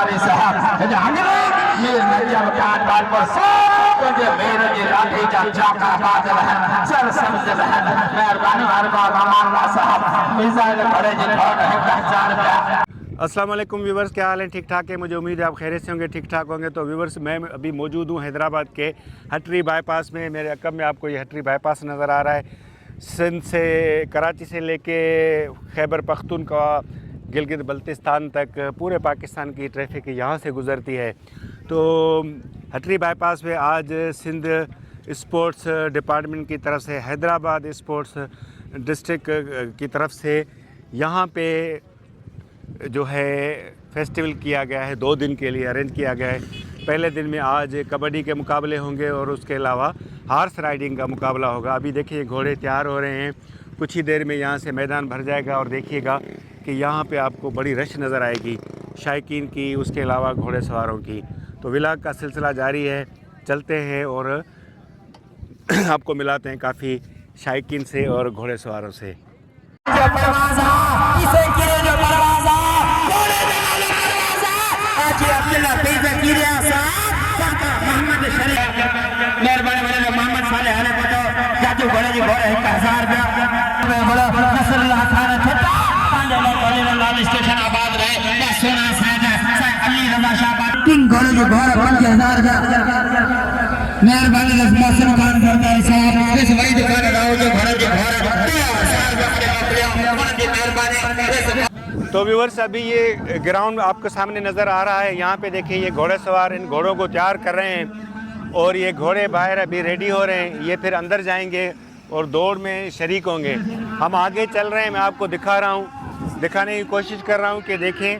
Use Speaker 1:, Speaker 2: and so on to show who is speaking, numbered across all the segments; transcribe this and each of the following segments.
Speaker 1: हमारे साहब मेरे नजर काट बाल पर सब मेरे लाठी का चाका बादल है सर समझ है मेहरबानी हमारा साहब मिसाइल बड़े जिन्होंने पहचान पाया।
Speaker 2: अस्सलाम वालेकुम व्यूवर्स, क्या हाल है? ठीक ठाक है। मुझे उम्मीद है आप खैरियत से होंगे, ठीक ठाक होंगे। तो व्यूवर्स, मैं अभी मौजूद हूँ हैदराबाद के हटरी बाईपास में। मेरे अकब में आपको ये हटरी बाईपास नज़र आ रहा है। सिंध से, कराची से लेके खैबर पख्तूनख्वा, गिलगित बल्तिस्तान तक पूरे पाकिस्तान की ट्रैफिक यहाँ से गुज़रती है। तो हटरी बाईपास में आज सिंध स्पोर्ट्स डिपार्टमेंट की तरफ से, हैदराबाद स्पोर्ट्स डिस्ट्रिक्ट की तरफ से यहाँ पे जो है फेस्टिवल किया गया है। 2 दिन के लिए अरेंज किया गया है। पहले दिन में आज कबड्डी के मुकाबले होंगे और उसके अलावा हार्स राइडिंग का मुकाबला होगा। अभी देखिए घोड़े तैयार हो रहे हैं, कुछ ही देर में यहाँ से मैदान भर जाएगा और देखिएगा कि यहाँ पे आपको बड़ी रश नज़र आएगी शायकीन की, उसके अलावा घोड़े सवारों की। तो व्लॉग का सिलसिला जारी है, चलते हैं और आपको मिलाते हैं काफ़ी शायकीन से और घोड़े सवारों से। तो व्यूवर्स, अभी ये ग्राउंड आपके सामने नज़र आ रहा है। यहाँ पे देखिए ये घोड़े सवार इन घोड़ों को तैयार कर रहे हैं और ये घोड़े बाहर अभी रेडी हो रहे हैं। ये फिर अंदर जाएंगे और दौड़ में शरीक होंगे। हम आगे चल रहे हैं, मैं आपको दिखा रहा हूँ, दिखाने की कोशिश कर रहा हूँ कि देखें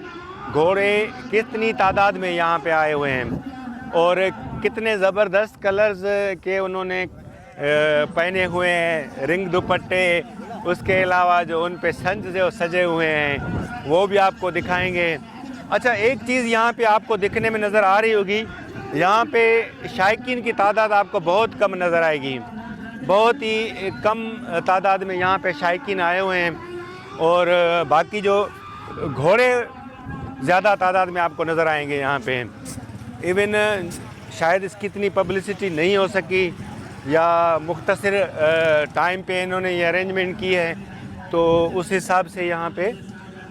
Speaker 2: घोड़े कितनी तादाद में यहाँ पे आए हुए हैं और कितने ज़बरदस्त कलर्स के उन्होंने पहने हुए हैं, रिंग दुपट्टे, उसके अलावा जो उन पे संज जो सजे हुए हैं वो भी आपको दिखाएंगे। अच्छा, एक चीज़ यहाँ पे आपको दिखने में नज़र आ रही होगी, यहाँ पे शायकीन की तादाद आपको बहुत कम नज़र आएगी। बहुत ही कम तादाद में यहाँ पे शायकीन आए हुए हैं और बाकी जो घोड़े ज़्यादा तादाद में आपको नज़र आएंगे यहाँ पे। इवन शायद इसकी इतनी पब्लिसिटी नहीं हो सकी या मुख्तसर टाइम पे इन्होंने ये अरेंजमेंट की है, तो उस हिसाब से यहाँ पे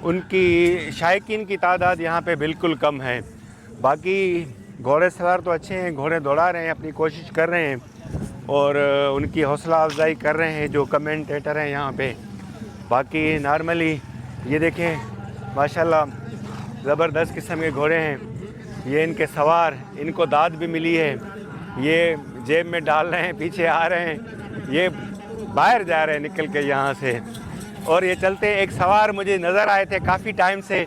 Speaker 2: उनकी शायकीन की तादाद यहाँ पे बिल्कुल कम है। बाकी घोड़े सवार तो अच्छे हैं, घोड़े दौड़ा रहे हैं, अपनी कोशिश कर रहे हैं और उनकी हौसला अफजाई कर रहे हैं जो कमेंटेटर हैं यहाँ पे। बाकी नॉर्मली ये देखें माशाल्लाह ज़बरदस्त किस्म के घोड़े हैं। ये इनके सवार, इनको दाद भी मिली है, ये जेब में डाल रहे हैं, पीछे आ रहे हैं, ये बाहर जा रहे हैं निकल के यहाँ से। और ये चलते, एक सवार मुझे नज़र आए थे काफ़ी टाइम से,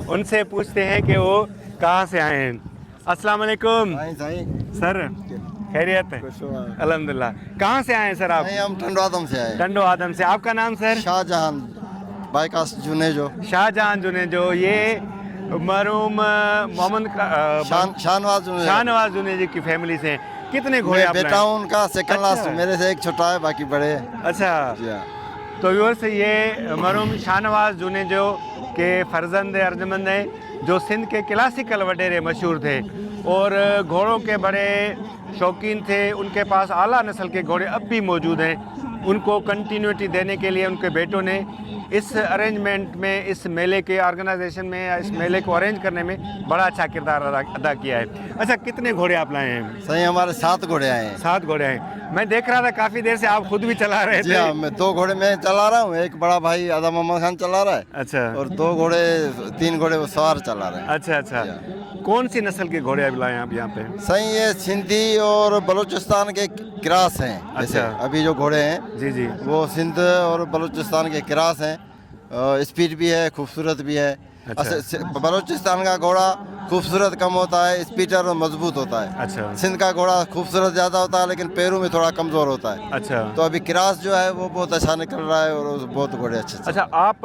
Speaker 2: उनसे पूछते हैं कि वो कहाँ से आए हैं। अस्सलाम वालेकुम सर, खैरियत है? अल्हम्दुलिल्लाह। कहाँ से आए हैं सर आप?
Speaker 3: हम टंडो आदम से आए।
Speaker 2: टंडो आदम से। आपका नाम सर?
Speaker 3: शाहजहां बाईकास जुनेजो।
Speaker 2: शाहजहां जुनेजो। ये मरहूम मोहम्मद शाहनवाज जुनेजो की फैमिली से। कितने घोड़े आप लाए?
Speaker 3: बेटा उनका सेकंड लास्ट, मेरे से एक छोटा है, बाकी बड़े।
Speaker 2: अच्छा, तो व्यूअर्स ये मरहूम शाहनवाज जुनेजो के फर्जंद अर्जमंद हैं जो सिंध के क्लासिकल वडेरे मशहूर थे और घोड़ों के बड़े शौकीन थे। उनके पास आला नस्ल के घोड़े अब भी मौजूद हैं। उनको कंटिन्यूटी देने के लिए उनके बेटों ने इस अरेंजमेंट में, इस मेले के ऑर्गेनाइजेशन में या इस मेले को अरेंज करने में बड़ा अच्छा किरदार अदा किया है। अच्छा, कितने घोड़े आप लाए हैं?
Speaker 3: सही हमारे 7 घोड़े आए हैं।
Speaker 2: 7 घोड़े हैं। मैं देख रहा था काफ़ी देर से आप खुद भी चला रहे थे।
Speaker 3: हाँ, मैं 2 घोड़े मैं चला रहा हूँ, एक बड़ा भाई आदम मोहम्मद खान चला रहा है।
Speaker 2: अच्छा।
Speaker 3: और 3 घोड़े वो सवार चला रहे हैं।
Speaker 2: अच्छा अच्छा। कौन सी नस्ल के घोड़े अब लाए आप यहाँ पे?
Speaker 3: सही ये सिंधी और बलूचिस्तान के क्रॉस हैं।
Speaker 2: अच्छा।
Speaker 3: अभी जो घोड़े हैं
Speaker 2: जी जी,
Speaker 3: वो सिंध और बलूचिस्तान के क्रॉस हैं। स्पीड भी है, खूबसूरत भी है।
Speaker 2: अच्छा।
Speaker 3: बलूचिस्तान का घोड़ा खूबसूरत कम होता है, स्पीडर और मजबूत होता है।
Speaker 2: अच्छा।
Speaker 3: सिंध का घोड़ा खूबसूरत ज़्यादा होता है लेकिन पैरों में थोड़ा कमज़ोर होता है।
Speaker 2: अच्छा।
Speaker 3: तो अभी क्रॉस जो है वो बहुत अच्छा निकल रहा है और बहुत घोड़े अच्छे।
Speaker 2: अच्छा, आप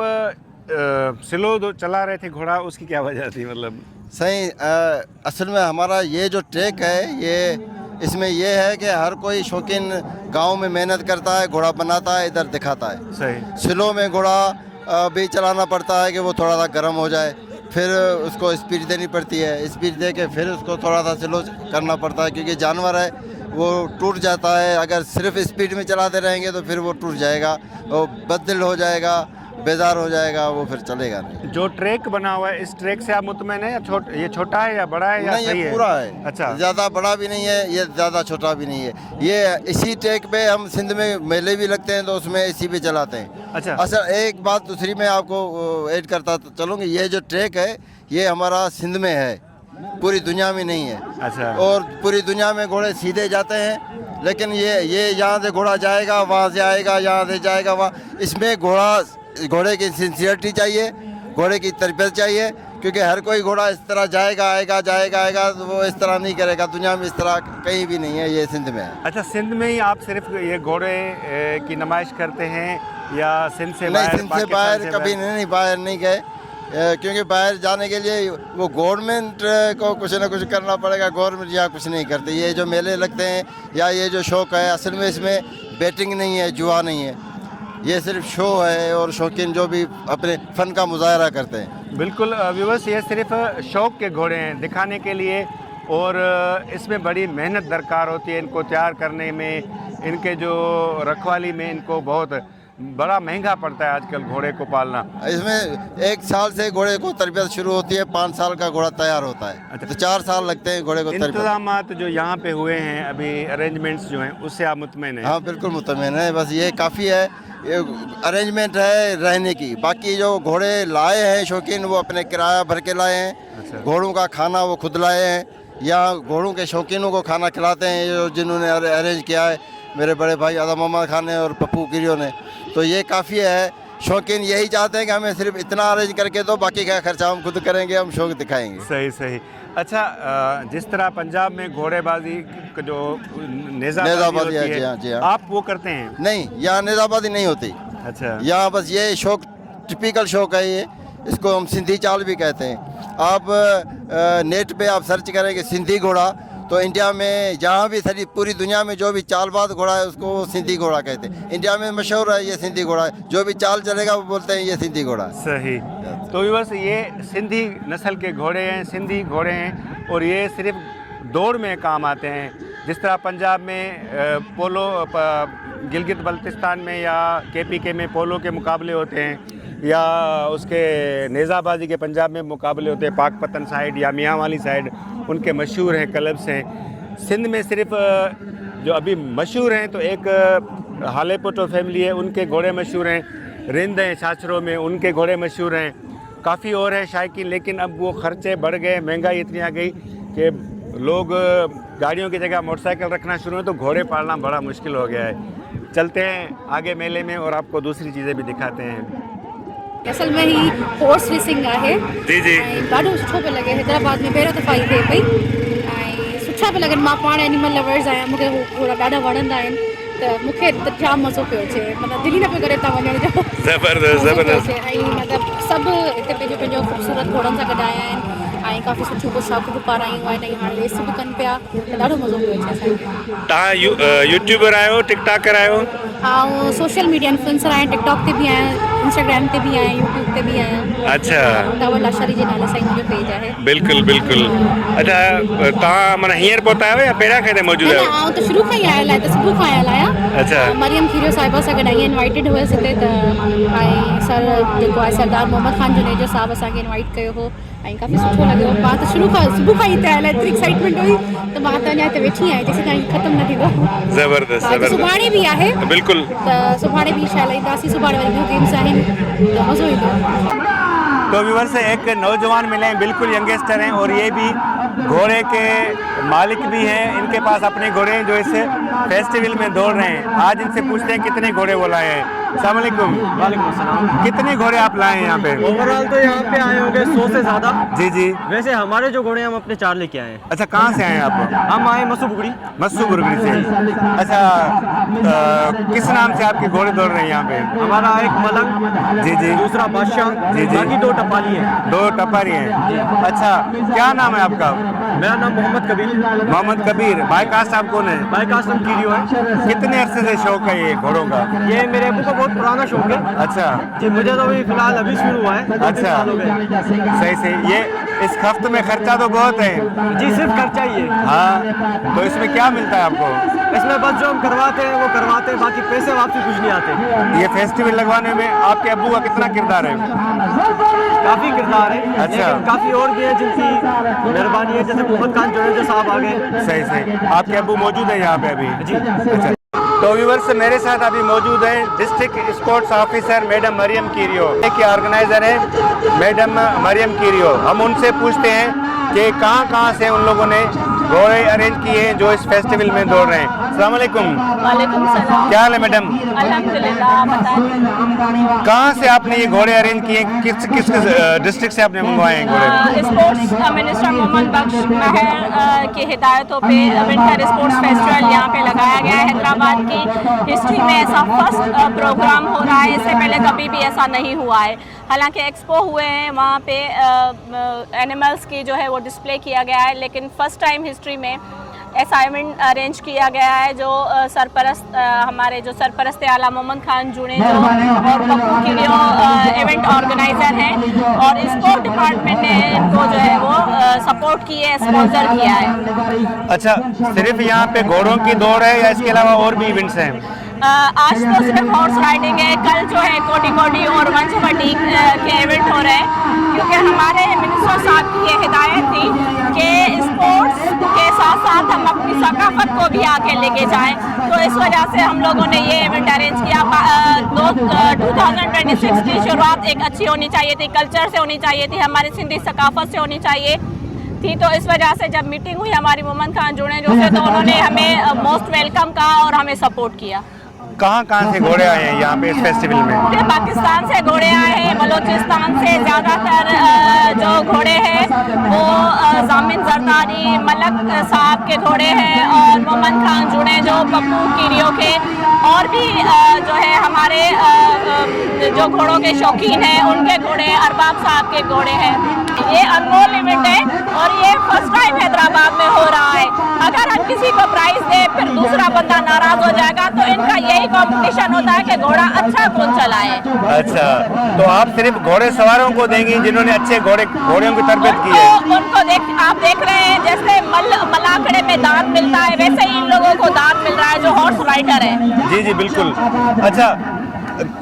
Speaker 2: स्लो चला रहे थे घोड़ा, उसकी क्या वजह थी? मतलब
Speaker 3: सही असल में हमारा ये जो ट्रैक है, ये इसमें ये है कि हर कोई शौकीन गांव में मेहनत करता है, घोड़ा बनाता है, इधर दिखाता है।
Speaker 2: सही।
Speaker 3: स्लो में घोड़ा भी चलाना पड़ता है कि वो थोड़ा सा गर्म हो जाए। फिर उसको स्पीड देनी पड़ती है, स्पीड दे के फिर उसको थोड़ा सा स्लो करना पड़ता है, क्योंकि जानवर है वो टूट जाता है। अगर सिर्फ स्पीड में चलाते रहेंगे तो फिर वो टूट जाएगा, वो बददिल हो जाएगा, बेजार हो जाएगा, वो फिर चलेगा नहीं।
Speaker 2: जो ट्रैक बना हुआ है, इस ट्रैक से आप मुतमईन है या ये छोटा है या बड़ा है या
Speaker 3: नहीं,
Speaker 2: सही
Speaker 3: ये
Speaker 2: है?
Speaker 3: पूरा है।
Speaker 2: अच्छा,
Speaker 3: ज़्यादा बड़ा भी नहीं है, ये ज़्यादा छोटा भी नहीं है। ये इसी ट्रैक पे हम सिंध में मेले भी लगते हैं तो उसमें इसी पे चलाते हैं।
Speaker 2: अच्छा,
Speaker 3: अच्छा, एक बात दूसरी मैं आपको ऐड करता चलूँगी, ये जो ट्रैक है ये हमारा सिंध में है, पूरी दुनिया में नहीं है।
Speaker 2: अच्छा,
Speaker 3: और पूरी दुनिया में घोड़े सीधे जाते हैं, लेकिन ये यहाँ से घोड़ा जाएगा, वहाँ से आएगा, यहाँ से जाएगा वहाँ। इसमें घोड़े की सिंसियरिटी चाहिए, घोड़े की तरबियत चाहिए, क्योंकि हर कोई घोड़ा इस तरह जाएगा आएगा तो वो इस तरह नहीं करेगा। दुनिया में इस तरह कहीं भी नहीं है, ये सिंध में है।
Speaker 2: अच्छा, सिंध में ही आप सिर्फ ये घोड़े की नुमाइश करते हैं या सिंध से
Speaker 3: नहीं,
Speaker 2: बाहर?
Speaker 3: सिंध से बाहर कभी नहीं, बाहर नहीं गए, क्योंकि बाहर जाने के लिए वो गवर्नमेंट को कुछ ना कुछ करना पड़ेगा। गवर्नमेंट यहाँ कुछ नहीं करती। ये जो मेले लगते हैं या ये जो शौक़ है, असल में इसमें बैटिंग नहीं है, जुआ नहीं है, ये सिर्फ शो है और शौकीन जो भी अपने फ़न का मुजाहरा करते हैं।
Speaker 2: बिल्कुल व्यूअर्स, ये सिर्फ शौक़ के घोड़े हैं, दिखाने के लिए, और इसमें बड़ी मेहनत दरकार होती है इनको तैयार करने में, इनके जो रखवाली में इनको बहुत बड़ा महंगा पड़ता है आजकल घोड़े को पालना।
Speaker 3: इसमें 1 साल से घोड़े को तरबियत शुरू होती है, 5 साल का घोड़ा तैयार होता है।
Speaker 2: अच्छा।
Speaker 3: तो 4 साल लगते हैं घोड़े को तरबियत।
Speaker 2: इंतजामात जो यहाँ पे हुए हैं अभी, अरेंजमेंट्स जो हैं, उससे आप मुतमईन हैं?
Speaker 3: हाँ, बिल्कुल मुतमईन है, बस ये काफ़ी है। ये अरेंजमेंट है रहने की। बाकी जो घोड़े लाए हैं शौकीन, वो अपने किराया भर के लाए हैं।
Speaker 2: अच्छा।
Speaker 3: घोड़ों का खाना वो खुद लाए हैं, या घोड़ों के शौकीनों को खाना खिलाते हैं, जो जिन्होंने अरेंज किया है, मेरे बड़े भाई आदम मोहम्मद खान ने और पप्पू गिरियो ने। तो ये काफ़ी है। शौकीन यही चाहते हैं कि हमें सिर्फ इतना अरेंज करके दो, बाकी का खर्चा हम खुद करेंगे, हम शौक दिखाएंगे।
Speaker 2: सही सही। अच्छा, जिस तरह पंजाब में घोड़ेबाजी जो नेज़ाबाजी
Speaker 3: है,
Speaker 2: होती है,
Speaker 3: जी हाँ।
Speaker 2: आप वो करते हैं?
Speaker 3: नहीं, यहाँ नेज़ाबादी नहीं होती।
Speaker 2: अच्छा,
Speaker 3: यहाँ बस ये शौक, टिपिकल शौक है ये, इसको हम सिंधी चाल भी कहते हैं। आप नेट पे आप सर्च करेंगे सिंधी घोड़ा, तो इंडिया में जहाँ भी सारी पूरी दुनिया में जो भी चालबाज घोड़ा है उसको सिंधी घोड़ा कहते हैं। इंडिया में मशहूर है ये सिंधी घोड़ा है, जो भी चाल चलेगा वो बोलते हैं ये सिंधी घोड़ा है।
Speaker 2: सही। तो बस ये सिंधी नस्ल के घोड़े हैं, सिंधी घोड़े हैं, और ये सिर्फ दौड़ में काम आते हैं। जिस तरह पंजाब में पोलो, गिलगित बल्तिस्तान में या KPK में पोलो के मुकाबले होते हैं, या उसके नेज़ाबाजी के पंजाब में मुकाबले होते हैं, पाकपतन साइड या मियाँ वाली साइड, उनके मशहूर हैं, क्लब्स हैं। सिंध में सिर्फ जो अभी मशहूर हैं तो एक हालेपुटो फैमिली है, उनके घोड़े मशहूर हैं। रिंद हैं छाछरों में, उनके घोड़े मशहूर हैं। काफ़ी और हैं शायकीन, लेकिन अब वो खर्चे बढ़ गए, महंगाई इतनी आ गई कि लोग गाड़ियों की जगह मोटरसाइकिल रखना शुरू हुए, तो घोड़े पालना बड़ा मुश्किल हो गया है। चलते हैं आगे मेले में और आपको दूसरी चीज़ें भी दिखाते हैं।
Speaker 4: असल में ही हॉर्स रेसिंग आहे।
Speaker 2: जी जी।
Speaker 4: ॾाढो सुठो पियो लॻे। हैदराबाद में पहिरियों दफ़ा ई थिए पई ऐं सुठा पिया लॻनि। मां पाण एनिमल लवर्स आहियां, मूंखे घोड़ा ॾाढा वणंदा आहिनि, त मूंखे त जाम मज़ो पियो अचे। मतिलबु दिलि ई न पियो करे हितां वञण जो।
Speaker 2: ज़बरदस्त ज़बरदस्त।
Speaker 4: ऐं मतिलबु सभु हिते पंहिंजो पंहिंजो ख़ूबसूरत घोड़नि सां गॾु आया आहिनि ऐं काफ़ी सुठियूं पोशाकूं बि पारायूं आहिनि ऐं हाणे रेस बि कनि पिया, त ॾाढो मज़ो पियो अचे असांखे।
Speaker 2: तव्हां यूट्यूबर आहियो, टिकटॉकर आहियो?
Speaker 4: ऐं सोशल मीडिया इन्फ्लुएंसर आहियां, टिकटॉक ते बि आहियां, इंस्टाग्राम ते बि आहियां, यूट्यूब ते बि आहियां।
Speaker 2: अच्छा,
Speaker 4: दावल लाशारी जे नाले सां ई मुंहिंजो पेज आहे।
Speaker 2: बिल्कुलु बिल्कुलु। अच्छा, तव्हां माना हींअर पहुता आहियो या पहिरियां खां मौजूदु आहियो?
Speaker 4: आउं त शुरू खां ई आयल आहियां, त सुबुह खां आयल आहियां।
Speaker 2: अच्छा।
Speaker 4: मरियम खीरियो साहिबा सां गॾु आई इनवाइटेड हुयसि हिते, त ऐं सर जेको आहे सरदार मोहम्मद खान जुनेजो साहब असांखे इनवाइट कयो हो ऐं काफ़ी सुठो लॻो। मां त शुरू खां सुबुह खां ई हिते आयल आहियां, एतिरी एक्साइटमेंट हुई त मां त अञा हिते वेठी आहियां जेसीं ताईं ख़तमु न थींदो।
Speaker 2: ज़बरदस्त
Speaker 4: हा, त
Speaker 2: ज़बरदस्त।
Speaker 4: सुभाणे बि आहे,
Speaker 2: बिल्कुलु।
Speaker 4: त सुभाणे बि शायदि ईंदासीं। सुभाणे वरी ॿियूं गेम्स आहिनि, त मज़ो ईंदो।
Speaker 2: तो व्यूअर से एक नौजवान मिले हैं, बिल्कुल यंगस्टर हैं, और ये भी घोड़े के मालिक भी हैं। इनके पास अपने घोड़े हैं जो इस फेस्टिवल में दौड़ रहे हैं। आज इनसे पूछते हैं कितने घोड़े वो लाए हैं। अस्सलाम वालेकुम।
Speaker 5: वालेकुम अस्सलाम।
Speaker 2: कितने घोड़े आप लाए हैं यहाँ पे?
Speaker 5: ओवरऑल तो यहाँ पे आए होंगे 100 से ज़्यादा।
Speaker 2: जी जी।
Speaker 5: वैसे हमारे जो घोड़े हैं हम अपने 4 लेके आए हैं।
Speaker 2: अच्छा, कहाँ से आए हैं आप?
Speaker 5: हम आए मस्सू बुगड़ी।
Speaker 2: मस्सू बुरगड़ी से। अच्छा, किस नाम से आपके घोड़े दौड़ रहे हैं यहाँ पे?
Speaker 5: हमारा एक मलंग,
Speaker 2: जी जी।
Speaker 5: दूसरा बादशाह,
Speaker 2: जी जी।
Speaker 5: बाकी 2 टपाली हैं।
Speaker 2: 2 टपारी हैं। अच्छा, क्या नाम है आपका?
Speaker 5: मेरा नाम मोहम्मद कबीर।
Speaker 2: मोहम्मद कबीर। भाई कास्ट आप कौन है?
Speaker 5: भाई का आश्रम कीरियो है।
Speaker 2: कितने अरसे से शौक है ये घोड़ों का?
Speaker 5: ये मेरे अबू का बहुत पुराना शौक है
Speaker 2: अच्छा
Speaker 5: जी, मुझे तो अभी फिलहाल अभी शुरू हुआ है। 2-3
Speaker 2: अच्छा।
Speaker 5: साल हो गए।
Speaker 2: सही से। ये इस खफ्त में खर्चा तो बहुत है।
Speaker 5: जी सिर्फ खर्चा ही है।
Speaker 2: हाँ, तो इसमें क्या मिलता है आपको?
Speaker 5: इसमें बस जो हम करवाते हैं वो करवाते हैं, बाकी पैसे वापसी कुछ नहीं आते।
Speaker 2: ये फेस्टिवल लगवाने में आपके अब्बू का कितना किरदार है?
Speaker 5: काफी किरदार है,
Speaker 2: अच्छा।
Speaker 5: लेकिन काफी और भी है जिनकी मेहरबानी है, जैसे मोहम्मद खान जो साहब आ गए।
Speaker 2: सही सही। आपके अब्बू मौजूद है यहाँ पे अभी?
Speaker 5: जी।
Speaker 2: अच्छा। तो व्यूअर्स मेरे साथ अभी मौजूद है district sports officer madam Mariam Kirio के ऑर्गेनाइजर है मैडम मरियम कीरियो। हम उनसे पूछते हैं कि कहाँ से उन लोगों ने घोड़े अरेंज किए हैं जो इस फेस्टिवल में दौड़ रहे हैं। अस्सलाम वालेकुम।
Speaker 6: वालेकुम सलाम।
Speaker 2: क्या हाल है मैडम?
Speaker 6: अल्हम्दुलिल्लाह। बताएं।
Speaker 2: कहाँ से आपने ये घोड़े अरेंज किए? किस किस डिस्ट्रिक्ट से आपने मंगवाए हैं घोड़े?
Speaker 6: स्पोर्ट्स मिनिस्टर मोहम्मद बख्श महर की हिदायतों पे विंटर स्पोर्ट्स फेस्टिवल यहाँ पे लगाया गया है। हैदराबाद की हिस्ट्री में ऐसा फर्स्ट प्रोग्राम हो रहा है, इससे पहले कभी भी ऐसा नहीं हुआ है। हालांकि एक्सपो हुए हैं वहाँ पे एनिमल्स की जो है वो डिस्प्ले किया गया है, लेकिन फ़र्स्ट टाइम हिस्ट्री में ऐसा इवेंट अरेंज किया गया है जो सरपरस्त हमारे जो सरपरस्त आला मोहम्मद खान जुड़े जो और पप्पू कीरियो इवेंट ऑर्गेनाइज़र हैं, और स्पोर्ट डिपार्टमेंट ने इनको जो है वो सपोर्ट किए, स्पॉन्सर किया है।
Speaker 2: अच्छा, सिर्फ यहाँ पे घोड़ों की दौड़ है या इसके अलावा और भी इवेंट्स हैं?
Speaker 6: आज तो सिर्फ हॉर्स राइडिंग है, कल जो है कोडी और वंशवटी के इवेंट हो रहे हैं, क्योंकि हमारे मिनिस्टर साहब की ये हिदायत थी कि स्पोर्ट्स के साथ साथ हम अपनी सकाफत को भी आगे लेके जाएं। तो इस वजह से हम लोगों ने ये इवेंट अरेंज किया। 2026 की शुरुआत एक अच्छी होनी चाहिए थी, कल्चर से होनी चाहिए थी, हमारी सिंधी सकाफत से होनी चाहिए थी। तो इस वजह से जब मीटिंग हुई हमारी मोहम्मद खान जुड़े जो से, तो उन्होंने हमें मोस्ट वेलकम कहा और हमें सपोर्ट किया।
Speaker 2: कहाँ से घोड़े आए हैं यहाँ पे इस फेस्टिवल में?
Speaker 6: पूरे पाकिस्तान से घोड़े आए हैं, बलोचिस्तान से ज़्यादातर जो घोड़े हैं वो जामिन जरदारी मलक साहब के घोड़े हैं, और मोहम्मद खान जुड़े जो पप्पू कीरियो के, और भी जो है हमारे जो घोड़ों के शौकीन हैं उनके घोड़े, अरबाब साहब के घोड़े हैं। ये अनमोल इवेंट है और ये फर्स्ट टाइम हैदराबाद में हो रहा है। अगर हम किसी को प्राइज दें फिर दूसरा बंदा नाराज हो जाएगा, तो इनका यही कंपटीशन होता है कि घोड़ा अच्छा कौन चलाए।
Speaker 2: अच्छा, तो आप सिर्फ घोड़े सवारों को देंगी जिन्होंने अच्छे घोड़ों की तरबियत की है?
Speaker 6: उनको आप देख रहे हैं जैसे मलाखड़े में दान मिलता है, वैसे ही इन लोगों को दान मिल रहा है जो हॉर्स राइडर है।
Speaker 2: जी जी बिल्कुल। अच्छा,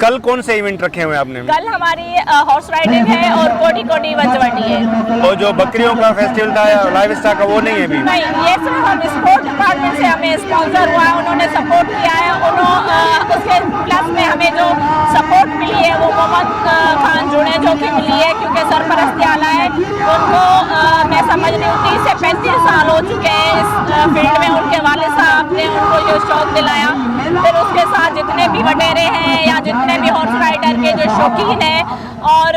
Speaker 2: कल कौन से इवेंट रखे हुए आपने?
Speaker 6: कल हमारी हॉर्स राइडिंग है और कोडी वंशवटी है।
Speaker 2: और जो बकरियों का फेस्टिवल था या लाइव स्टॉक का, वो नहीं है अभी?
Speaker 6: नहीं, ये सिर्फ हम स्पोर्ट डिपार्टमेंट से हमें स्पॉन्सर हुआ है, उन्होंने सपोर्ट किया है। उसके प्लस में हमें जो सपोर्ट मिली है वो मोहम्मद खान जुड़े जो की मिली है, क्योंकि सरपरस्ती आला है उनको मैं समझ रही हूँ 30 से 35 साल हो चुके हैं इस फील्ड में। उनके वालिद साहब ने उनको जो शौक दिलाया, फिर उसके साथ जितने भी वडेरे हैं या जितने भी हॉर्स राइडर के जो शौकीन हैं, और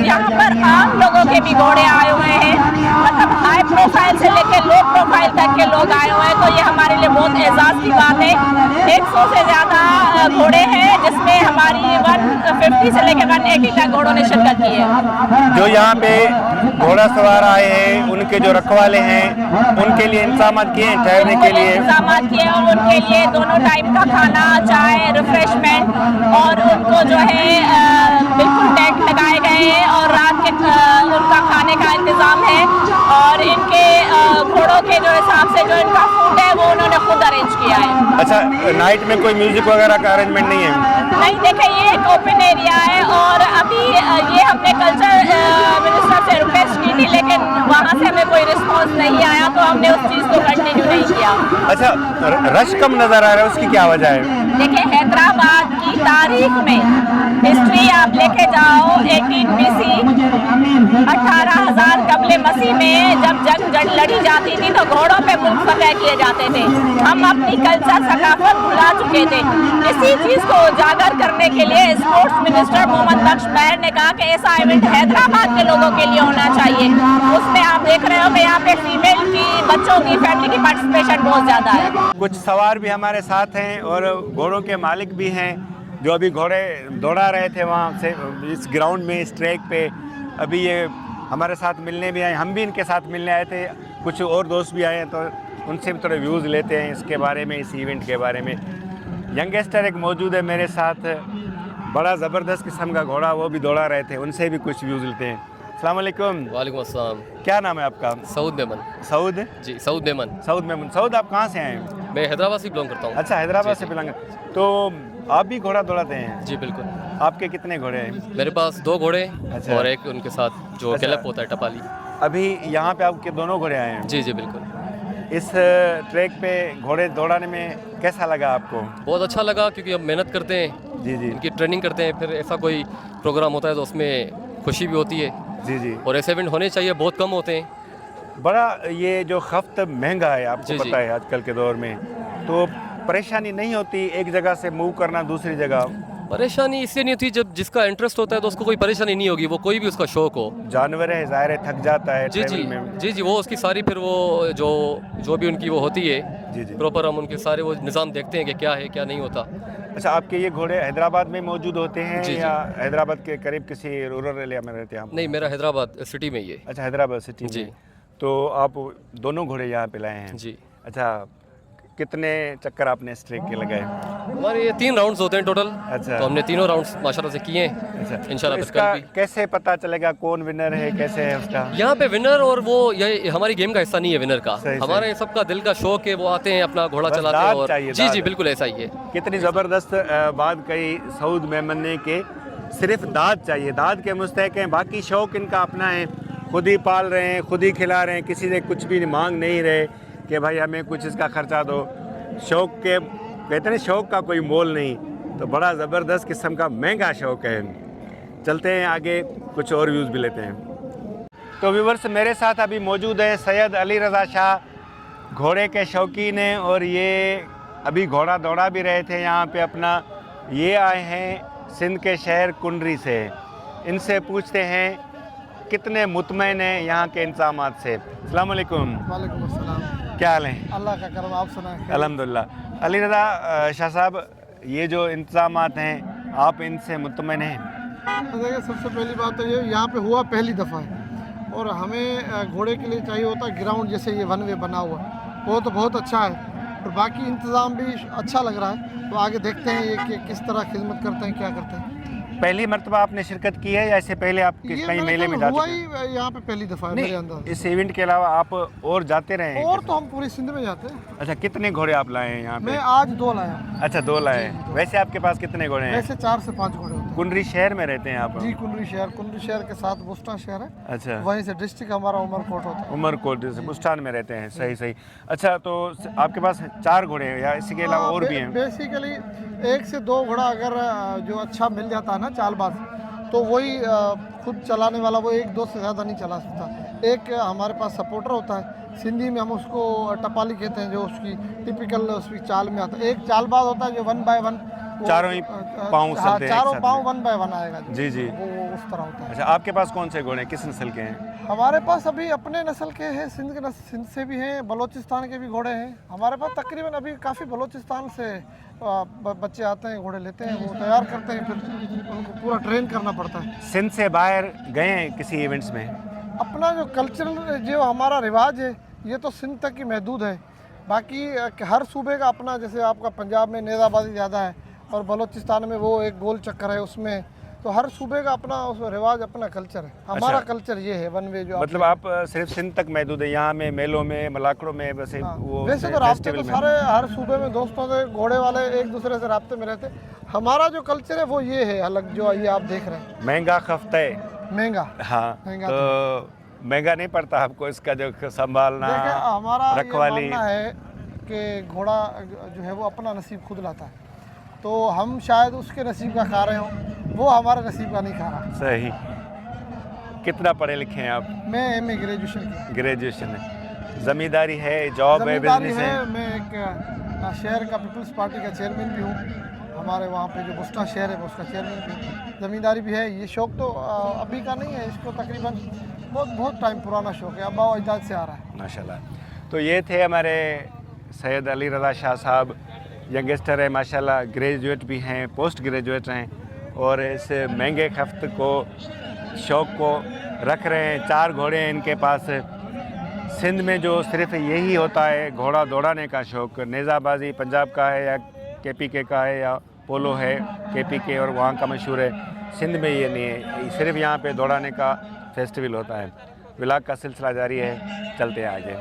Speaker 6: यहाँ पर आम लोगों के भी घोड़े आए हुए हैं, मतलब हाई प्रोफाइल से लेकर लो प्रोफाइल तक के लोग आए हुए हैं। तो ये हमारे लिए बहुत एजाज की बात है। 100 से ज़्यादा घोड़े हैं जिसमें हमारी 150 से लेकर 180 तक घोड़ों ने शिरकत की है।
Speaker 2: जो यहाँ पे घोड़ा सवार आए हैं उनके जो रखवाले हैं उनके लिए इंतजाम किए हैं ठहरने के लिए?
Speaker 6: इंतजाम किए, और उनके लिए दोनों टाइम का खाना, चाय, रिफ्रेशमेंट, और उनको जो है बिल्कुल टेंट लगाए गए हैं और रात के उनका खाने का इंतजाम है, और इनके घोड़ों के जो हिसाब से जो इनका फूड है वो उन्होंने खुद अरेंज किया है।
Speaker 2: अच्छा, नाइट में कोई म्यूजिक वगैरह का अरेंजमेंट नहीं है?
Speaker 6: नहीं, देखिए ये एक ओपन एरिया है, और अभी ये हमने कल्चर मिनिस्टर से रिक्वेस्ट की थी, लेकिन वहाँ से हमें कोई रिस्पॉन्स नहीं आया, तो हमने उस चीज़ को कंटिन्यू नहीं किया।
Speaker 2: अच्छा, रश कम नजर आ रहा है, उसकी क्या वजह है?
Speaker 6: देखिए हैदराबाद की तारीख में हिस्ट्री आप लेके जाओ 18 BC 18,000 कबले मसीह में जब जंग लड़ी जाती थी तो घोड़ों पे मुल्क फतह किए जाते थे। हम अपनी कल्चर सकाफत भुला चुके थे। इसी चीज़ को उजागर करने के लिए स्पोर्ट्स मिनिस्टर मोहम्मद बख्श महर ने कहा कि ऐसा इवेंट हैदराबाद के लोगों के लिए होना चाहिए। उसमें आप देख रहे हो कि यहाँ पे फीमेल की, बच्चों की, फैमिली की पार्टिसिपेशन बहुत ज़्यादा है।
Speaker 2: कुछ सवार भी हमारे साथ हैं और घोड़ों के मालिक भी हैं जो अभी घोड़े दौड़ा रहे थे वहाँ से इस ग्राउंड में, इस ट्रैक पे। अभी ये हमारे साथ मिलने भी आए, हम भी इनके साथ मिलने आए थे। कुछ और दोस्त भी आए हैं तो उनसे भी थोड़े व्यूज़ लेते हैं इसके बारे में, इस इवेंट के बारे में। यंगस्टर एक मौजूद है मेरे साथ, बड़ा ज़बरदस्त किस्म का घोड़ा, वो भी दौड़ा रहे थे, उनसे भी कुछ व्यूज़ लेते हैं। अस्सलाम वालेकुम।
Speaker 7: वालेकुम अस्सलाम।
Speaker 2: क्या नाम है आपका?
Speaker 7: सऊद मेमन।
Speaker 2: सऊद?
Speaker 7: जी, सऊद मेमन।
Speaker 2: सऊद मेमन। सऊद, आप कहाँ से आए हैं?
Speaker 7: मैं हैदराबाद से बिलोंग करता हूँ।
Speaker 2: अच्छा, हैदराबाद
Speaker 7: जी,
Speaker 2: से
Speaker 7: जी।
Speaker 2: बिलोंग। तो आप भी घोड़ा दौड़ाते हैं?
Speaker 7: जी बिल्कुल।
Speaker 2: आपके कितने घोड़े हैं?
Speaker 7: मेरे पास 2 घोड़े
Speaker 2: अच्छा।
Speaker 7: और एक उनके साथ जो
Speaker 2: अच्छा।
Speaker 7: गैलप होता है टपाली।
Speaker 2: अभी यहाँ पे आपके दोनों घोड़े आए हैं?
Speaker 7: जी जी बिल्कुल।
Speaker 2: इस ट्रैक पे घोड़े दौड़ाने में कैसा लगा आपको?
Speaker 7: बहुत अच्छा लगा क्योंकि हम मेहनत करते हैं,
Speaker 2: जी जी
Speaker 7: इनकी ट्रेनिंग करते हैं, फिर ऐसा कोई प्रोग्राम होता है तो उसमें खुशी भी होती है
Speaker 2: जी जी।
Speaker 7: और ऐसे इवेंट होने चाहिए, बहुत कम होते हैं।
Speaker 2: बड़ा ये जो खफ्त महंगा है, आपको
Speaker 7: जी,
Speaker 2: पता
Speaker 7: जी।
Speaker 2: है आजकल के दौर में, तो परेशानी नहीं होती एक जगह से मूव करना दूसरी जगह?
Speaker 7: परेशानी इसलिए नहीं होती, जब जिसका इंटरेस्ट होता है तो उसको कोई परेशानी नहीं होगी, वो कोई भी उसका शौक हो।
Speaker 2: जानवर है, ज़ाहिर है थक जाता है
Speaker 7: जी जी
Speaker 2: ट्रैवल में।
Speaker 7: जी जी, वो उसकी सारी फिर वो जो भी उनकी वो होती है
Speaker 2: जी जी।
Speaker 7: प्रॉपर, हम उनके सारे वो निज़ाम देखते हैं कि क्या है क्या नहीं होता।
Speaker 2: अच्छा, आपके ये घोड़े हैदराबाद में मौजूद होते हैं
Speaker 7: जी, जी।
Speaker 2: या हैदराबाद के करीब किसी रूरल एरिया में रहते हैं आप?
Speaker 7: नहीं, मेरा हैदराबाद सिटी में ही है।
Speaker 2: अच्छा, हैदराबाद सिटी
Speaker 7: जी।
Speaker 2: में। तो आप दोनों घोड़े यहाँ पे लाए हैं?
Speaker 7: जी।
Speaker 2: अच्छा, कितने चक्कर आपने इस ट्रैक के लगाए?
Speaker 7: हमारे ये 3 राउंड्स होते हैं टोटल।
Speaker 2: अच्छा।
Speaker 7: तो हमने तीनों राउंड्स माशाल्लाह से किए हैं।
Speaker 2: अच्छा,
Speaker 7: इंशाल्लाह
Speaker 2: तो
Speaker 7: फिर
Speaker 2: इसका
Speaker 7: कल भी।
Speaker 2: कैसे पता चलेगा कौन विनर है, कैसे है उसका?
Speaker 7: यहाँ पे विनर और वो ये हमारी गेम का हिस्सा नहीं है विनर का।
Speaker 2: सही,
Speaker 7: हमारे सबका दिल का शौक है, वो आते हैं अपना घोड़ा
Speaker 2: बस
Speaker 7: चलाते हैं
Speaker 2: दाद
Speaker 7: और
Speaker 2: चाहिए,
Speaker 7: जी
Speaker 2: दाद।
Speaker 7: जी बिल्कुल ऐसा ही है।
Speaker 2: कितनी ज़बरदस्त बात कही सऊद मेमन ने कि सिर्फ दाद चाहिए, दाद के मुस्तहक हैं, बाकी शौक़ इनका अपना है, खुद ही पाल रहे हैं, खुद ही खिला रहे हैं, किसी से कुछ भी मांग नहीं रहे कि भाई हमें कुछ इसका खर्चा दो। शौक़ के कहते हैं शौक़ का कोई मोल नहीं, तो बड़ा ज़बरदस्त किस्म का महंगा शौक़ है। चलते हैं आगे, कुछ और व्यूज़ भी लेते हैं। तो व्यूवर्स, मेरे साथ अभी मौजूद है सैयद अली रज़ा शाह, घोड़े के शौकीन हैं और ये अभी घोड़ा दौड़ा भी रहे थे यहाँ पे अपना। ये आए हैं सिंध के शहर कुंडरी से, इनसे पूछते हैं कितने मुतमईन हैं यहाँ के इंतज़ामात से। अस्सलाम वालेकुम।
Speaker 8: वालेकुम अस्सलाम।
Speaker 2: क्या हाल है?
Speaker 8: अल्लाह का करम, आप सुनाएं।
Speaker 2: अल्हम्दुलिल्लाह। अली रज़ा शाह साहब, ये जो इंतज़ामात हैं आप इनसे मुतमईन हैं?
Speaker 8: तो देखिए, सबसे पहली बात तो ये यहाँ पे हुआ पहली दफ़ा है और हमें घोड़े के लिए चाहिए होता ग्राउंड, जैसे ये 1 वे बना हुआ, वो तो बहुत अच्छा है और बाकी इंतज़ाम भी अच्छा लग रहा है। तो आगे देखते हैं ये कि किस तरह खिदमत करते हैं, क्या करते हैं।
Speaker 2: पहली मरतबा आपने शिरकत की है या इससे पहले आप
Speaker 8: ये
Speaker 2: कहीं
Speaker 8: मेरे
Speaker 2: मेले में
Speaker 8: ख्याल
Speaker 2: जा
Speaker 8: हुआ
Speaker 2: चुके हैं?
Speaker 8: ही यहाँ पे पहली दफ़ा है मेरे अंदाज।
Speaker 2: इस इवेंट के अलावा आप और जाते रहे हैं?
Speaker 8: और तो हम पूरी सिंध में जाते हैं।
Speaker 2: अच्छा, कितने घोड़े आप लाए हैं यहाँ पे?
Speaker 8: मैं आज 2 लाया हूँ।
Speaker 2: अच्छा, 2 लाए हैं। वैसे आपके पास कितने घोड़े हैं?
Speaker 8: वैसे 4 से 5 घोड़े होते हैं।
Speaker 2: कुंडरी शहर में रहते हैं आप?
Speaker 8: जी, कुंडरी शहर के साथ बुस्टा शहर है,
Speaker 2: अच्छा,
Speaker 8: वहीं से डिस्ट्रिक्ट हमारा उमरकोट होता है।
Speaker 2: उमरकोट से बुस्तान में रहते हैं। सही सही। अच्छा, तो आपके पास 4 घोड़े हैं या इसी के अलावा और भी हैं?
Speaker 8: बेसिकली 1 से 2 घोड़ा अगर जो अच्छा मिल जाता है ना चालबाज, तो वही खुद चलाने वाला वो 1-2 से ज़्यादा नहीं चला सकता। एक हमारे पास सपोर्टर होता है, सिंधी में हम उसको टपाली कहते हैं, जो उसकी टिपिकल उसकी चाल में आता है। एक चालबाज होता है जो 1 बाय 1
Speaker 2: चारों ही पाँव चलते हैं एक
Speaker 8: चारों
Speaker 2: साथ
Speaker 8: पाँव
Speaker 2: में।
Speaker 8: 1 बाय 1 आएगा जो,
Speaker 2: जी जी।
Speaker 8: वो उस तरह होता है।
Speaker 2: अच्छा, आपके पास कौन से घोड़े हैं, किस नस्ल के हैं?
Speaker 8: हमारे पास अभी अपने नस्ल के हैं, सिंध से भी हैं, बलूचिस्तान के भी घोड़े हैं हमारे पास। तकरीबन अभी काफ़ी बलूचिस्तान से बच्चे आते हैं, घोड़े लेते हैं, वो तैयार करते हैं, फिर उनको पूरा ट्रेन करना पड़ता है।
Speaker 2: सिंध से बाहर गए हैं किसी इवेंट्स में?
Speaker 8: अपना जो कल्चरल जो हमारा रिवाज है ये तो सिंध तक ही महदूद है। बाकी हर सूबे का अपना, जैसे आपका पंजाब में नेज़ाबाजी ज़्यादा है और बलूचिस्तान में वो एक गोल चक्कर है उसमें, तो हर सूबे का अपना उस रिवाज, अपना कल्चर है। हमारा
Speaker 2: अच्छा।
Speaker 8: कल्चर ये है 1 वे जो
Speaker 2: मतलब आप सिर्फ सिंध तक महदूद है, यहाँ में मेलों में, मलाकड़ों में, वैसे
Speaker 8: हाँ,
Speaker 2: वो
Speaker 8: वैसे तो राब्ते
Speaker 2: फेस्टिवल
Speaker 8: तो
Speaker 2: में?
Speaker 8: सारे हर सूबे में दोस्तों से, घोड़े वाले एक दूसरे से राब्ते में रहते। हमारा जो कल्चर है वो ये है अलग, जो ये आप देख रहे हैं।
Speaker 2: महंगा खफ्ता है।
Speaker 8: महंगा,
Speaker 2: हाँ,
Speaker 8: महंगा
Speaker 2: तो महंगा नहीं पड़ता आपको इसका जो संभालना,
Speaker 8: देखिए, हमारा ये
Speaker 2: रखवाली?
Speaker 8: मानना है कि घोड़ा जो है वो अपना नसीब खुद लाता है, तो हम शायद उसके नसीब का खा रहे हों, वो हमारे नसीब का नहीं खा रहा।
Speaker 2: सही। कितना पढ़े लिखे हैं आप?
Speaker 8: मैं MA ग्रेजुएशन की।
Speaker 2: ग्रेजुएशन है। जमींदारी है, जॉब है,
Speaker 8: ज़मींदारी
Speaker 2: बिजनेस है?
Speaker 8: मैं एक शहर का पीपल्स पार्टी का चेयरमैन भी हूँ। हमारे वहाँ पे जो बुस्टा शहर है वो उसका चेयरमैन भी हूँ। ज़मींदारी भी है। ये शौक़ तो अभी का नहीं है, इसको तकरीबन बहुत टाइम पुराना शौक़ है, अब्बा अजदाद से आ रहा है।
Speaker 2: माशाल्लाह। तो ये थे हमारे सैयद अली रज़ा शाह साहब, यंगस्टर है माशाल्लाह, ग्रेजुएट भी हैं, पोस्ट ग्रेजुएट हैं और इस महंगे खफ्त को, शौक़ को रख रहे हैं। 4 घोड़े हैं इनके पास। सिंध में जो सिर्फ यही होता है घोड़ा दौड़ाने का शौक़, नेज़ाबाजी पंजाब का है या KPK का है या पोलो है KPK और वहाँ का मशहूर है, सिंध में ये नहीं है, सिर्फ यहाँ पे दौड़ाने का फेस्टिवल होता है। व्लॉग का सिलसिला जारी है, चलते हैं आगे।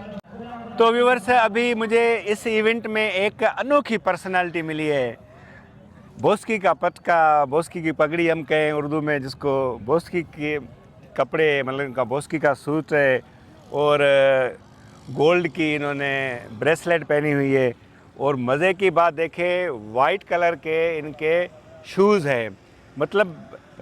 Speaker 2: तो व्यूअर्स, अभी मुझे इस इवेंट में एक अनोखी पर्सनालिटी मिली है। बोस्की का पटका, बोस्की की पगड़ी हम कहें उर्दू में, जिसको बोस्की के कपड़े मतलब इनका बोस्की का सूट है और गोल्ड की इन्होंने ब्रेसलेट पहनी हुई है। और मज़े की बात देखें, वाइट कलर के इनके शूज़ हैं। मतलब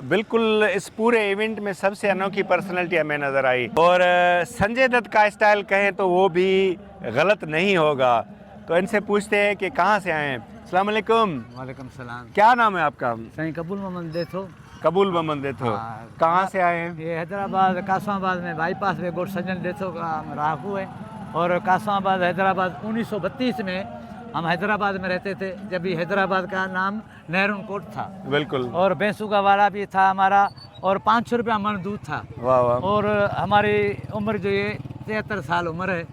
Speaker 2: बिल्कुल इस पूरे इवेंट में सबसे अनोखी पर्सनालिटी हमें नज़र आई। और संजय दत्त का स्टाइल कहें तो वो भी गलत नहीं होगा। तो इनसे पूछते हैं कि कहाँ से आए हैं। अस्सलाम वालेकुम।
Speaker 9: वालेकुम सलाम।
Speaker 2: क्या नाम है आपका?
Speaker 9: सही कबूल मोहम्मद देथो।
Speaker 2: कबूल मोहम्मद देथो।
Speaker 9: हाँ।
Speaker 2: कहाँ से आए हैं?
Speaker 9: ये हैदराबाद कासमाबाद में बाईपास में गोड सज्जन देथो का राहू है। और कासमाबाद हैदराबाद 1932 में हम हैदराबाद में रहते थे, जब भी हैदराबाद का नाम नेहरू कोट था।
Speaker 2: बिल्कुल।
Speaker 9: और भैंसू का वाला भी था हमारा, और 500 रुपया मन दूध था।
Speaker 2: वाह वाह।
Speaker 9: और हमारी उम्र जो ये 73 साल उम्र है।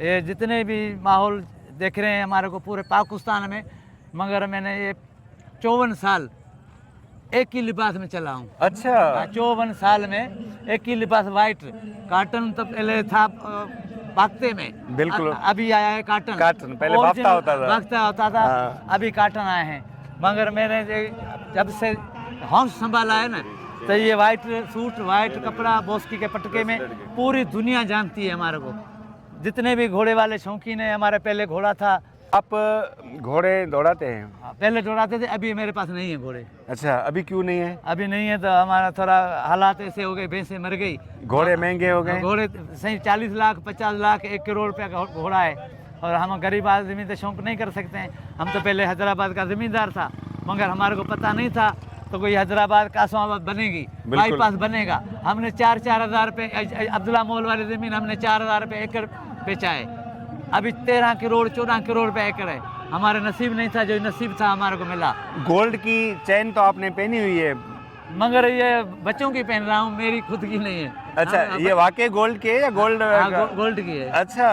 Speaker 9: ये जितने भी माहौल देख रहे हैं हमारे को पूरे पाकिस्तान में, मगर मैंने ये 54 साल एक ही लिबास में चला हूँ।
Speaker 2: अच्छा।
Speaker 9: 54 साल में एक ही लिबास, वाइट काटन तो पहले था बागते में।
Speaker 2: बिल्कुल।
Speaker 9: अभी आया है काटन।
Speaker 2: काटन पहले बाफ्ता होता था।
Speaker 9: बाफ्ता होता था।
Speaker 2: हाँ।
Speaker 9: अभी काटन आए हैं। मगर मैंने जब से हौस संभाला है ना, तो ये वाइट सूट, वाइट कपड़ा, बोस्की के पटके में पूरी दुनिया जानती है हमारे को। जितने भी घोड़े वाले शौकीन है, हमारे पहले घोड़ा था।
Speaker 2: आप घोड़े दौड़ाते हैं?
Speaker 9: पहले दौड़ाते थे, अभी मेरे पास नहीं है घोड़े।
Speaker 2: अच्छा, अभी क्यों नहीं है?
Speaker 9: अभी नहीं है तो हमारा थोड़ा हालात ऐसे हो गए, भैंसें मर गई,
Speaker 2: घोड़े महंगे हो गए।
Speaker 9: घोड़े सही 40 लाख 50 लाख 1 करोड़ रुपया का घोड़ा है। और हम गरीब आदमी तो शौक नहीं कर सकते हैं। हम तो पहले हैदराबाद का ज़मींदार था, मगर हमारे को पता नहीं था तो कोई हैदराबाद कासमाबाद बनेगी, बाईपास बनेगा। हमने 4-4 हज़ार रुपये, अब्दुल्ला मॉल वाली ज़मीन हमने 4 हज़ार रुपये एकड़ बेचा है। अभी 13 करोड़ 14 करोड़ रुपये एकड़ है। हमारे नसीब नहीं था, जो नसीब था हमारे को मिला।
Speaker 2: गोल्ड की चैन तो आपने पहनी हुई है,
Speaker 9: मगर ये बच्चों की पहन रहा हूँ, मेरी खुद की नहीं है।
Speaker 2: अच्छा, ये वाकई गोल्ड की है या गोल्ड?
Speaker 9: गोल्ड की है।
Speaker 2: अच्छा,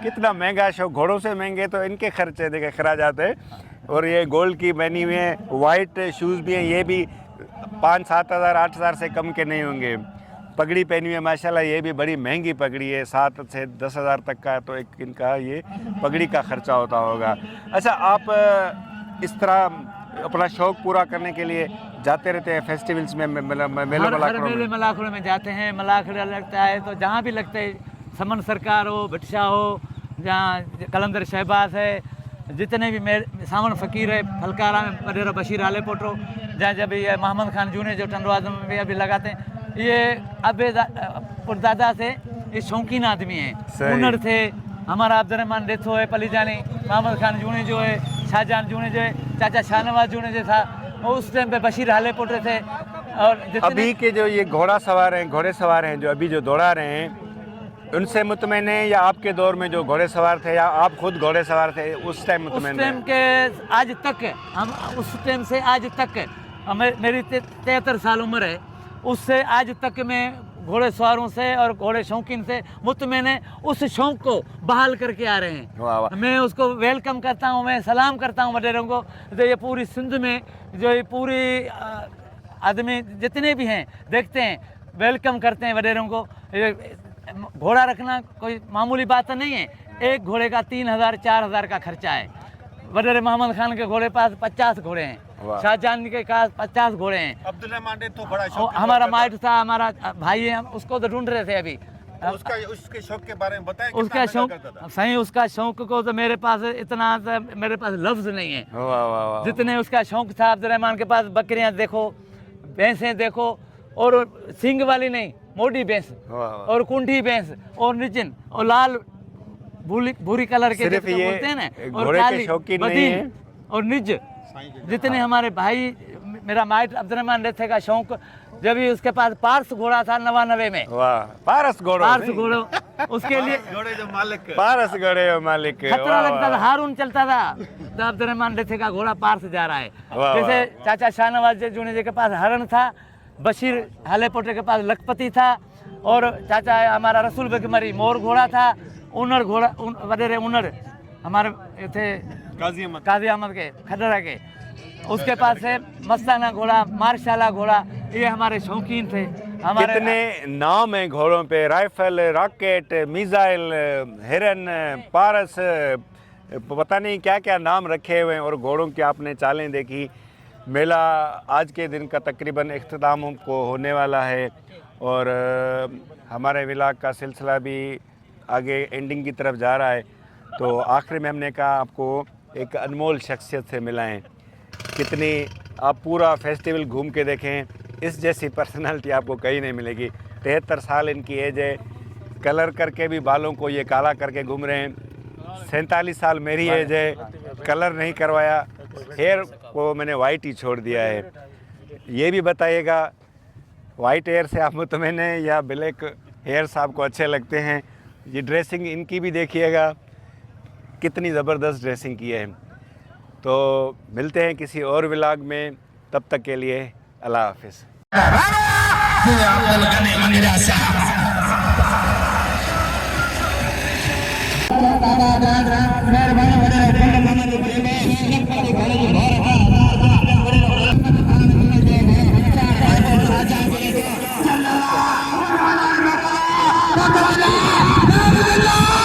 Speaker 2: कितना महंगा शौक, घोड़ों से महंगे तो इनके खर्चे देखे खराजात है। और ये गोल्ड की बनी हुई है, वाइट शूज़ भी हैं, ये भी 5-7 हज़ार 8 हज़ार से कम के नहीं होंगे। पगड़ी पहनी हुई है माशाल्लाह, ये भी बड़ी महंगी पगड़ी है, 7 से 10 हज़ार तक का तो एक इनका ये पगड़ी का खर्चा होता होगा। अच्छा, आप इस तरह अपना शौक़ पूरा करने के लिए जाते रहते हैं फेस्टिवल्स में, मेले
Speaker 9: मलाखड़ों में जाते हैं। मलाखड़ा लगता है तो जहाँ भी लगता है, समन सरकार हो, भटशा हो, जहाँ कलंदर शहबाज है, जितने भी सावन फ़कीर है, फलकारा में बडेरा बशीर आले पोटो, जहाँ जब ये मोहम्मद खान जूने जो टंडवाज़ में भी अभी लगाते हैं। ये अबे पुरदादा से ये शौकीन आदमी हैं, हुनर थे। हमारा अब्दुर्रहमान डेथो है, पली जानी, मोहम्मद खान जूने जो है, शाहजहान जूने जो है, चाचा शाहनवाज जूने जो था, वो उस टाइम पे बशीर हाले पोटे थे। और
Speaker 2: अभी के जो ये घोड़े सवार हैं जो अभी जो दौड़ा रहे हैं, उनसे मुतमईन है या आपके दौर में जो घोड़े सवार थे, या आप खुद घोड़े सवार थे उस टाइम मुतमईन?
Speaker 9: उस टाइम के आज तक, हम उस टाइम से आज तक, मेरी 73 साल उम्र है, उससे आज तक मैं घोड़े सवारों से और घोड़े शौकीन से मुतमईन है। उस शौक़ को बहाल करके आ रहे हैं।
Speaker 2: वाह वाह।
Speaker 9: मैं उसको वेलकम करता हूँ, मैं सलाम करता हूँ वडेरों को। जो ये पूरी सिंध में जो ये पूरी आदमी जितने भी हैं देखते हैं, वेलकम करते हैं वडेरों को। घोड़ा रखना कोई मामूली बात तो नहीं है। एक घोड़े का 3,000-4 हज़ार का खर्चा है। वडेर मोहम्मद खान के घोड़े पास 50 घोड़े हैं, शाहजहान के पास 50 घोड़े हैं।
Speaker 2: अब्दुल्ला तो बड़ा
Speaker 9: हमारा माइट था, हमारा भाई है, उसको तो ढूंढ रहे थे अभी।
Speaker 2: उसके शौक के बारे में बताएं।
Speaker 9: उसका शौक सही, उसका शौक को तो मेरे पास इतना, मेरे पास लफ्ज नहीं है।
Speaker 2: वाह वाह वाह।
Speaker 9: जितने उसका शौक था अब्दुर्रहमान के पास, बकरियां देखो, भैंसें देखो, और सिंग वाली नहीं, मोटी भैंस और कुंठी भैंस और निचिन और लाल भूरी कलर के बोलते हैं ना, और काली बदीन और निज। जितने हमारे भाई, मेरा माइट अब्दुर्रहमान रेथे का शौक, जब भी उसके पास पारस घोड़ा था 99 में।
Speaker 2: वाह, पारस घोड़ा
Speaker 9: उसके लिए
Speaker 2: घोड़े जो मालिक, पारस घोड़े मालिक,
Speaker 9: खतरा लगता था, हारून चलता था, तो अब्दुर्रहमान रेथे का घोड़ा पारस जा रहा है। जैसे चाचा शाहनवाज जूने जी के पास हरण था, बशीर हाले पोटे के पास लखपति था, और चाचा हमारा रसूल बेगमरी मोर घोड़ा था, उनर घोड़ा वडेरे उनर हमारे थे काजी अहमद के खदरा के, उसके पास है मस्ताना घोड़ा, मार्शाला घोड़ा, ये हमारे शौकीन थे। हमारे
Speaker 2: कितने नाम हैं घोड़ों पे, राइफल, रॉकेट, मिसाइल, हिरन, पारस, पता नहीं क्या क्या नाम रखे हुए हैं। और घोड़ों की आपने चालें देखी। मेला आज के दिन का तकरीबन इख्तिताम को होने वाला है और हमारे व्लॉग का सिलसिला भी आगे एंडिंग की तरफ जा रहा है। तो आखिर में हमने कहा आपको एक अनमोल शख्सियत से मिलाएं। कितनी आप पूरा फेस्टिवल घूम के देखें, इस जैसी पर्सनालिटी आपको कहीं नहीं मिलेगी। 73 साल इनकी एज है, कलर करके भी बालों को ये काला करके घूम रहे हैं। 47 साल मेरी एज है, कलर नहीं करवाया, हेयर को मैंने वाइट ही छोड़ दिया है। ये भी बताइएगा वाइट हेयर से आप मुतमईन हैं या ब्लैक हेयर्स आपको अच्छे लगते हैं। ये ड्रेसिंग इनकी भी देखिएगा, कितनी ज़बरदस्त ड्रेसिंग की है। तो मिलते हैं किसी और व्लॉग में, तब तक के लिए अल्लाह हाफिज़।
Speaker 1: Allah